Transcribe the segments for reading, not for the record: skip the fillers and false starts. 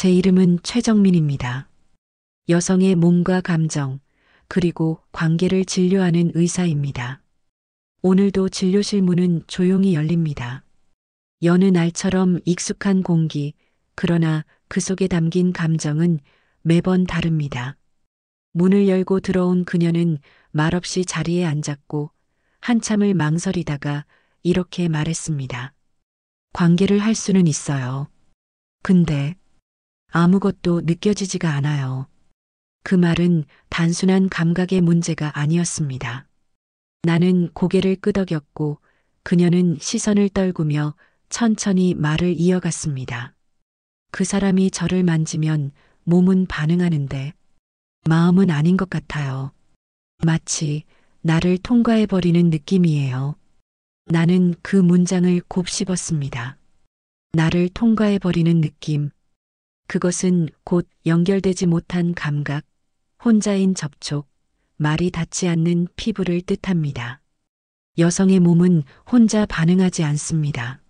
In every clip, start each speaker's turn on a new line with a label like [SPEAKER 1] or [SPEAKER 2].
[SPEAKER 1] 제 이름은 최정민입니다. 여성의 몸과 감정, 그리고 관계를 진료하는 의사입니다. 오늘도 진료실 문은 조용히 열립니다. 여느 날처럼 익숙한 공기, 그러나 그 속에 담긴 감정은 매번 다릅니다. 문을 열고 들어온 그녀는 말없이 자리에 앉았고 한참을 망설이다가 이렇게 말했습니다. 관계를 할 수는 있어요. 근데 아무것도 느껴지지가 않아요. 그 말은 단순한 감각의 문제가 아니었습니다. 나는 고개를 끄덕였고 그녀는 시선을 떨구며 천천히 말을 이어갔습니다. 그 사람이 저를 만지면 몸은 반응하는데 마음은 아닌 것 같아요. 마치 나를 통과해버리는 느낌이에요. 나는 그 문장을 곱씹었습니다. 나를 통과해버리는 느낌. 그것은 곧 연결되지 못한 감각, 혼자인 접촉, 말이 닿지 않는 피부를 뜻합니다. 여성의 몸은 혼자 반응하지 않습니다.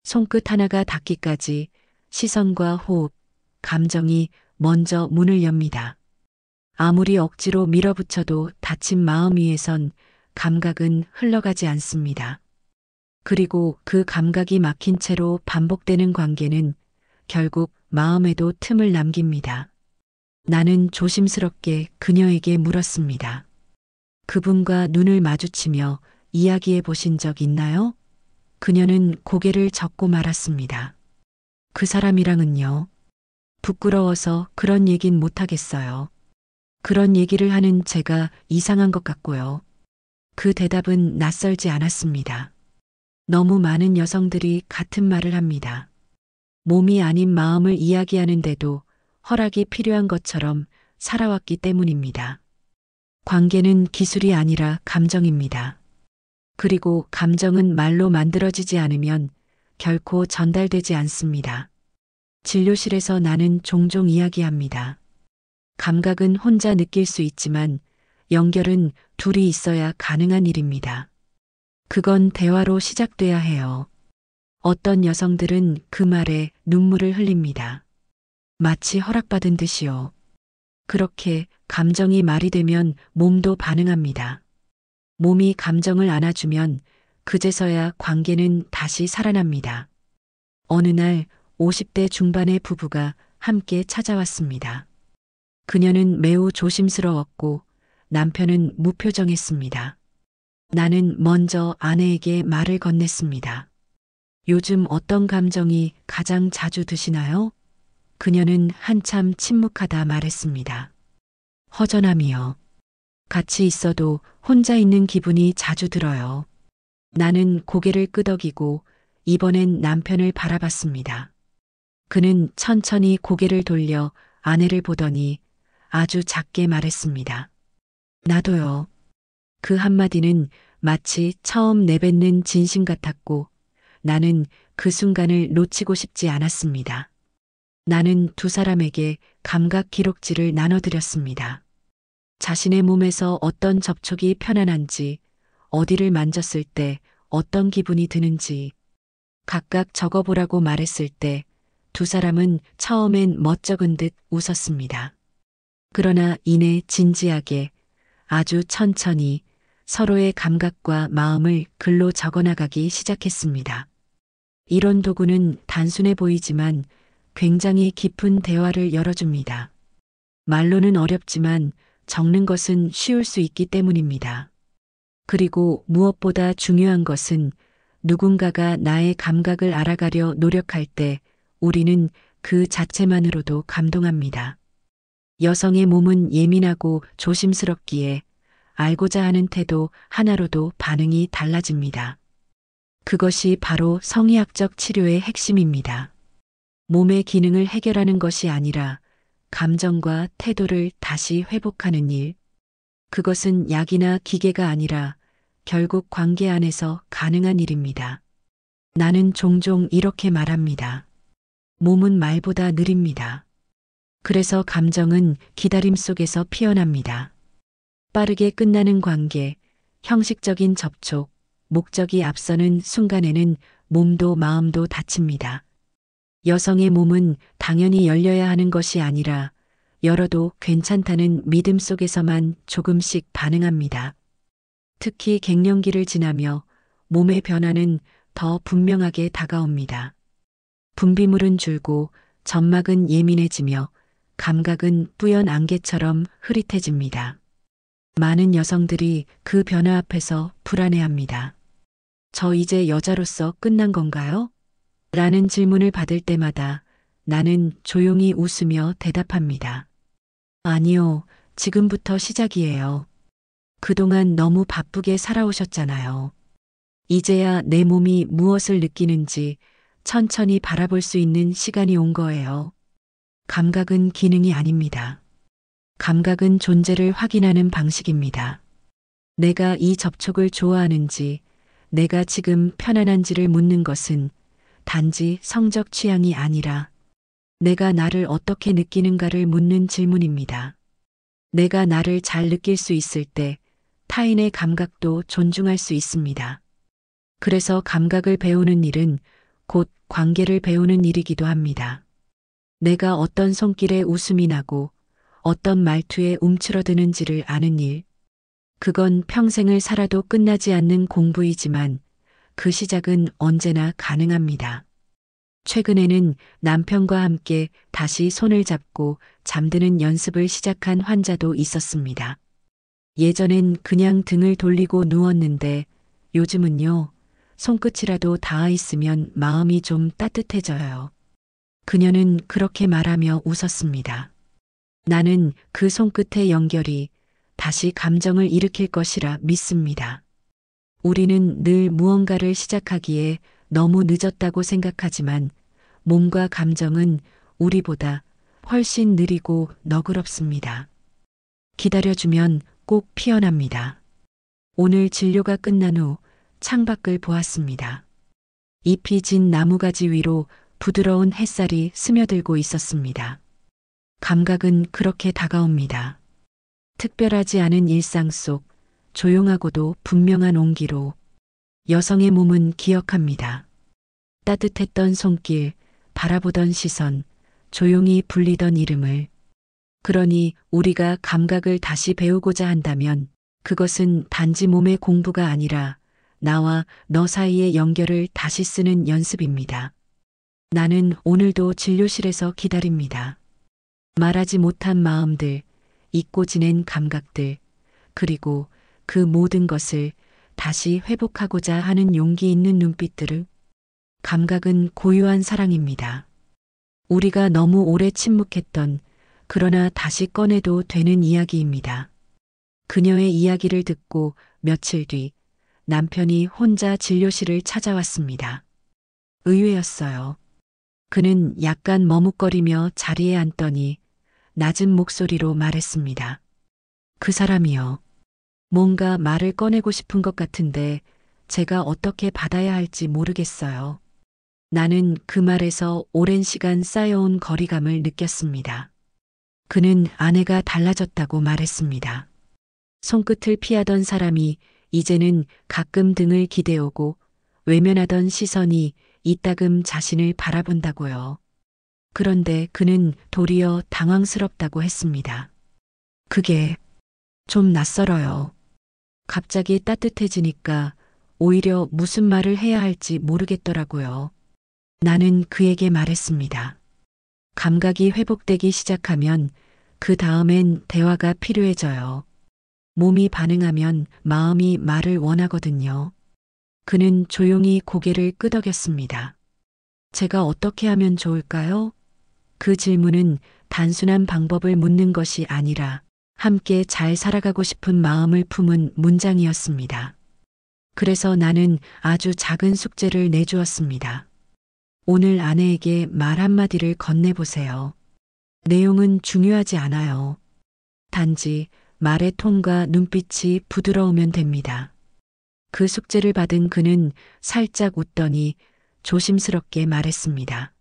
[SPEAKER 1] 손끝 하나가 닿기까지 시선과 호흡, 감정이 먼저 문을 엽니다. 아무리 억지로 밀어붙여도 다친 마음 위에선 감각은 흘러가지 않습니다. 그리고 그 감각이 막힌 채로 반복되는 관계는 결국 마음에도 틈을 남깁니다. 나는 조심스럽게 그녀에게 물었습니다. 그분과 눈을 마주치며 이야기해 보신 적 있나요? 그녀는 고개를 젓고 말았습니다. 그 사람이랑은요. 부끄러워서 그런 얘긴 못하겠어요. 그런 얘기를 하는 제가 이상한 것 같고요. 그 대답은 낯설지 않았습니다. 너무 많은 여성들이 같은 말을 합니다. 몸이 아닌 마음을 이야기하는데도 허락이 필요한 것처럼 살아왔기 때문입니다. 관계는 기술이 아니라 감정입니다. 그리고 감정은 말로 만들어지지 않으면 결코 전달되지 않습니다. 진료실에서 나는 종종 이야기합니다. 감각은 혼자 느낄 수 있지만 연결은 둘이 있어야 가능한 일입니다. 그건 대화로 시작돼야 해요. 어떤 여성들은 그 말에 눈물을 흘립니다. 마치 허락받은 듯이요. 그렇게 감정이 말이 되면 몸도 반응합니다. 몸이 감정을 안아주면 그제서야 관계는 다시 살아납니다. 어느 날 50대 중반의 부부가 함께 찾아왔습니다. 그녀는 매우 조심스러웠고 남편은 무표정했습니다. 나는 먼저 아내에게 말을 건넸습니다. 요즘 어떤 감정이 가장 자주 드시나요? 그녀는 한참 침묵하다 말했습니다. 허전함이요. 같이 있어도 혼자 있는 기분이 자주 들어요. 나는 고개를 끄덕이고 이번엔 남편을 바라봤습니다. 그는 천천히 고개를 돌려 아내를 보더니 아주 작게 말했습니다. 나도요. 그 한마디는 마치 처음 내뱉는 진심 같았고 나는 그 순간을 놓치고 싶지 않았습니다. 나는 두 사람에게 감각 기록지를 나눠드렸습니다. 자신의 몸에서 어떤 접촉이 편안한지, 어디를 만졌을 때 어떤 기분이 드는지 각각 적어보라고 말했을 때 두 사람은 처음엔 멋쩍은 듯 웃었습니다. 그러나 이내 진지하게 아주 천천히 서로의 감각과 마음을 글로 적어나가기 시작했습니다. 이런 도구는 단순해 보이지만 굉장히 깊은 대화를 열어줍니다. 말로는 어렵지만 적는 것은 쉬울 수 있기 때문입니다. 그리고 무엇보다 중요한 것은 누군가가 나의 감각을 알아가려 노력할 때 우리는 그 자체만으로도 감동합니다. 여성의 몸은 예민하고 조심스럽기에 알고자 하는 태도 하나로도 반응이 달라집니다. 그것이 바로 성의학적 치료의 핵심입니다. 몸의 기능을 해결하는 것이 아니라 감정과 태도를 다시 회복하는 일. 그것은 약이나 기계가 아니라 결국 관계 안에서 가능한 일입니다. 나는 종종 이렇게 말합니다. 몸은 말보다 느립니다. 그래서 감정은 기다림 속에서 피어납니다. 빠르게 끝나는 관계, 형식적인 접촉, 목적이 앞서는 순간에는 몸도 마음도 다칩니다. 여성의 몸은 당연히 열려야 하는 것이 아니라 열어도 괜찮다는 믿음 속에서만 조금씩 반응합니다. 특히 갱년기를 지나며 몸의 변화는 더 분명하게 다가옵니다. 분비물은 줄고 점막은 예민해지며 감각은 뿌연 안개처럼 흐릿해집니다. 많은 여성들이 그 변화 앞에서 불안해합니다. 저 이제 여자로서 끝난 건가요? 라는 질문을 받을 때마다 나는 조용히 웃으며 대답합니다. 아니요, 지금부터 시작이에요. 그동안 너무 바쁘게 살아오셨잖아요. 이제야 내 몸이 무엇을 느끼는지 천천히 바라볼 수 있는 시간이 온 거예요. 감각은 기능이 아닙니다. 감각은 존재를 확인하는 방식입니다. 내가 이 접촉을 좋아하는지, 내가 지금 편안한지를 묻는 것은 단지 성적 취향이 아니라 내가 나를 어떻게 느끼는가를 묻는 질문입니다. 내가 나를 잘 느낄 수 있을 때 타인의 감각도 존중할 수 있습니다. 그래서 감각을 배우는 일은 곧 관계를 배우는 일이기도 합니다. 내가 어떤 손길에 웃음이 나고 어떤 말투에 움츠러드는지를 아는 일. 그건 평생을 살아도 끝나지 않는 공부이지만 그 시작은 언제나 가능합니다. 최근에는 남편과 함께 다시 손을 잡고 잠드는 연습을 시작한 환자도 있었습니다. 예전엔 그냥 등을 돌리고 누웠는데 요즘은요, 손끝이라도 닿아 있으면 마음이 좀 따뜻해져요. 그녀는 그렇게 말하며 웃었습니다. 나는 그 손끝의 연결이 다시 감정을 일으킬 것이라 믿습니다. 우리는 늘 무언가를 시작하기에 너무 늦었다고 생각하지만 몸과 감정은 우리보다 훨씬 느리고 너그럽습니다. 기다려주면 꼭 피어납니다. 오늘 진료가 끝난 후 창밖을 보았습니다. 잎이 진 나무가지 위로 부드러운 햇살이 스며들고 있었습니다. 감각은 그렇게 다가옵니다. 특별하지 않은 일상 속 조용하고도 분명한 온기로 여성의 몸은 기억합니다. 따뜻했던 손길, 바라보던 시선, 조용히 불리던 이름을. 그러니 우리가 감각을 다시 배우고자 한다면 그것은 단지 몸의 공부가 아니라 나와 너 사이의 연결을 다시 쓰는 연습입니다. 나는 오늘도 진료실에서 기다립니다. 말하지 못한 마음들, 잊고 지낸 감각들, 그리고 그 모든 것을 다시 회복하고자 하는 용기 있는 눈빛들을. 감각은 고유한 사랑입니다. 우리가 너무 오래 침묵했던 그러나 다시 꺼내도 되는 이야기입니다. 그녀의 이야기를 듣고 며칠 뒤 남편이 혼자 진료실을 찾아왔습니다. 의외였어요. 그는 약간 머뭇거리며 자리에 앉더니 낮은 목소리로 말했습니다. 그 사람이요. 뭔가 말을 꺼내고 싶은 것 같은데 제가 어떻게 받아야 할지 모르겠어요. 나는 그 말에서 오랜 시간 쌓여온 거리감을 느꼈습니다. 그는 아내가 달라졌다고 말했습니다. 손끝을 피하던 사람이 이제는 가끔 등을 기대오고 외면하던 시선이 이따금 자신을 바라본다고요. 그런데 그는 도리어 당황스럽다고 했습니다. 그게 좀 낯설어요. 갑자기 따뜻해지니까 오히려 무슨 말을 해야 할지 모르겠더라고요. 나는 그에게 말했습니다. 감각이 회복되기 시작하면 그 다음엔 대화가 필요해져요. 몸이 반응하면 마음이 말을 원하거든요. 그는 조용히 고개를 끄덕였습니다. 제가 어떻게 하면 좋을까요? 그 질문은 단순한 방법을 묻는 것이 아니라 함께 잘 살아가고 싶은 마음을 품은 문장이었습니다. 그래서 나는 아주 작은 숙제를 내주었습니다. 오늘 아내에게 말 한마디를 건네보세요. 내용은 중요하지 않아요. 단지 말의 톤과 눈빛이 부드러우면 됩니다. 그 숙제를 받은 그는 살짝 웃더니 조심스럽게 말했습니다.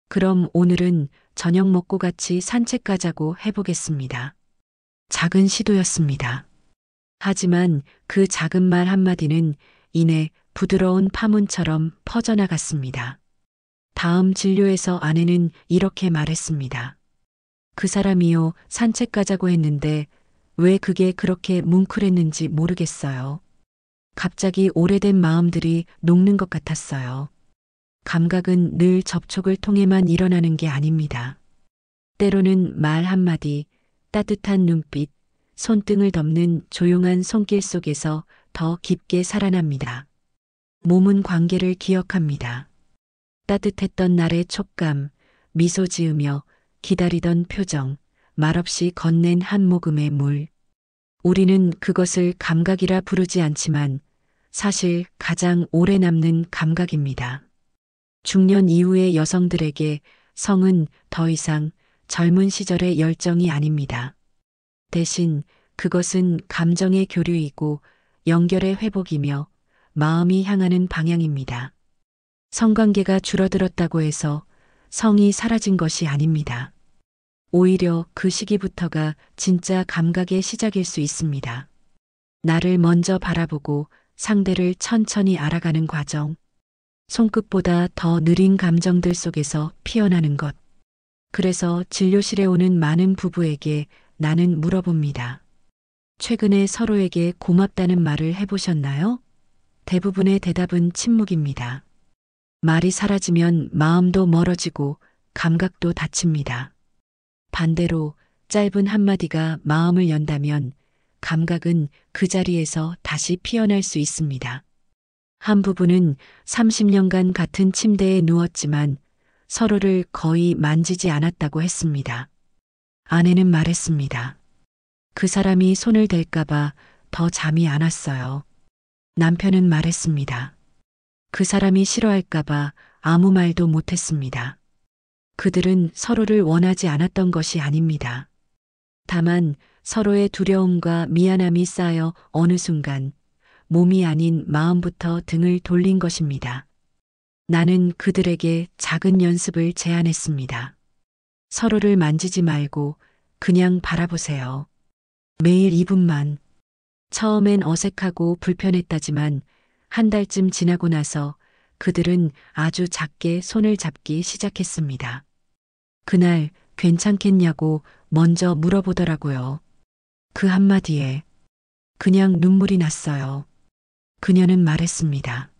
[SPEAKER 1] 그럼 오늘은 저녁 먹고 같이 산책 가자고 해보겠습니다. 작은 시도였습니다. 하지만 그 작은 말 한마디는 이내 부드러운 파문처럼 퍼져나갔습니다. 다음 진료에서 아내는 이렇게 말했습니다. 그 사람이요, 산책 가자고 했는데 왜 그게 그렇게 뭉클했는지 모르겠어요. 갑자기 오래된 마음들이 녹는 것 같았어요. 감각은 늘 접촉을 통해만 일어나는 게 아닙니다. 때로는 말 한마디, 따뜻한 눈빛, 손등을 덮는 조용한 손길 속에서 더 깊게 살아납니다. 몸은 관계를 기억합니다. 따뜻했던 날의 촉감, 미소 지으며 기다리던 표정, 말없이 건넨 한 모금의 물. 우리는 그것을 감각이라 부르지 않지만 사실 가장 오래 남는 감각입니다. 중년 이후의 여성들에게 성은 더 이상 젊은 시절의 열정이 아닙니다. 대신 그것은 감정의 교류이고 연결의 회복이며 마음이 향하는 방향입니다. 성관계가 줄어들었다고 해서 성이 사라진 것이 아닙니다. 오히려 그 시기부터가 진짜 감각의 시작일 수 있습니다. 나를 먼저 바라보고 상대를 천천히 알아가는 과정. 손끝보다 더 느린 감정들 속에서 피어나는 것. 그래서 진료실에 오는 많은 부부에게 나는 물어봅니다. 최근에 서로에게 고맙다는 말을 해보셨나요? 대부분의 대답은 침묵입니다. 말이 사라지면 마음도 멀어지고 감각도 닫힙니다. 반대로 짧은 한마디가 마음을 연다면 감각은 그 자리에서 다시 피어날 수 있습니다. 한 부부는 30년간 같은 침대에 누웠지만 서로를 거의 만지지 않았다고 했습니다. 아내는 말했습니다. 그 사람이 손을 댈까봐 더 잠이 안 왔어요. 남편은 말했습니다. 그 사람이 싫어할까봐 아무 말도 못했습니다. 그들은 서로를 원하지 않았던 것이 아닙니다. 다만 서로의 두려움과 미안함이 쌓여 어느 순간 몸이 아닌 마음부터 등을 돌린 것입니다. 나는 그들에게 작은 연습을 제안했습니다. 서로를 만지지 말고 그냥 바라보세요. 매일 2분만. 처음엔 어색하고 불편했다지만 한 달쯤 지나고 나서 그들은 아주 작게 손을 잡기 시작했습니다. 그날 괜찮겠냐고 먼저 물어보더라고요. 그 한마디에 그냥 눈물이 났어요. 그녀는 말했습니다.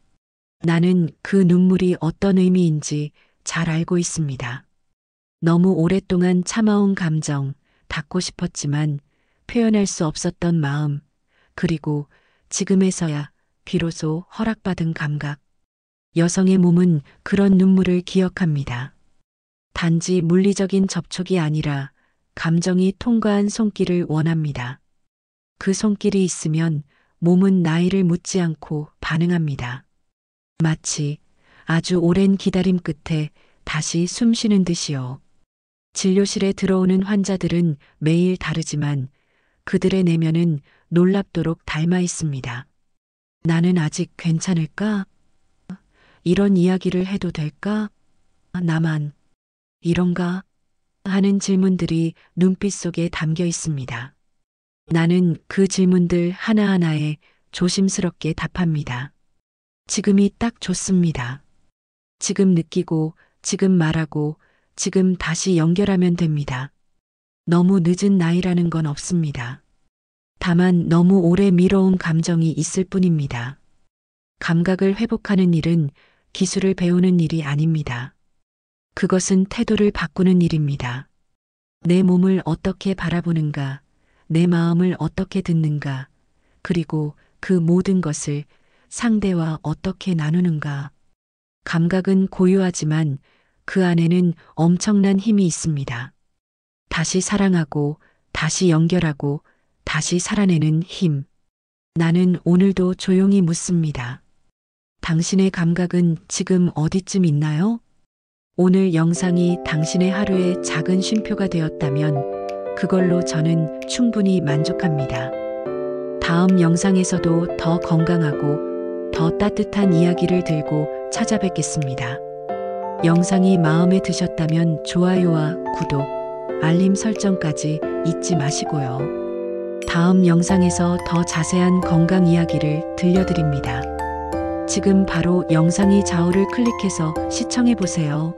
[SPEAKER 1] 나는 그 눈물이 어떤 의미인지 잘 알고 있습니다. 너무 오랫동안 참아온 감정, 닫고 싶었지만 표현할 수 없었던 마음, 그리고 지금에서야 비로소 허락받은 감각. 여성의 몸은 그런 눈물을 기억합니다. 단지 물리적인 접촉이 아니라 감정이 통과한 손길을 원합니다. 그 손길이 있으면 몸은 나이를 묻지 않고 반응합니다. 마치 아주 오랜 기다림 끝에 다시 숨 쉬는 듯이요. 진료실에 들어오는 환자들은 매일 다르지만 그들의 내면은 놀랍도록 닮아 있습니다. 나는 아직 괜찮을까? 이런 이야기를 해도 될까? 나만 이런가? 하는 질문들이 눈빛 속에 담겨 있습니다. 나는 그 질문들 하나하나에 조심스럽게 답합니다. 지금이 딱 좋습니다. 지금 느끼고, 지금 말하고, 지금 다시 연결하면 됩니다. 너무 늦은 나이라는 건 없습니다. 다만 너무 오래 미뤄온 감정이 있을 뿐입니다. 감각을 회복하는 일은 기술을 배우는 일이 아닙니다. 그것은 태도를 바꾸는 일입니다. 내 몸을 어떻게 바라보는가, 내 마음을 어떻게 듣는가, 그리고 그 모든 것을 상대와 어떻게 나누는가. 감각은 고요하지만 그 안에는 엄청난 힘이 있습니다. 다시 사랑하고, 다시 연결하고, 다시 살아내는 힘. 나는 오늘도 조용히 묻습니다. 당신의 감각은 지금 어디쯤 있나요? 오늘 영상이 당신의 하루의 작은 쉼표가 되었다면 그걸로 저는 충분히 만족합니다. 다음 영상에서도 더 건강하고 더 따뜻한 이야기를 들고 찾아뵙겠습니다. 영상이 마음에 드셨다면 좋아요와 구독, 알림 설정까지 잊지 마시고요. 다음 영상에서 더 자세한 건강 이야기를 들려드립니다. 지금 바로 영상이 좌우를 클릭해서 시청해 보세요.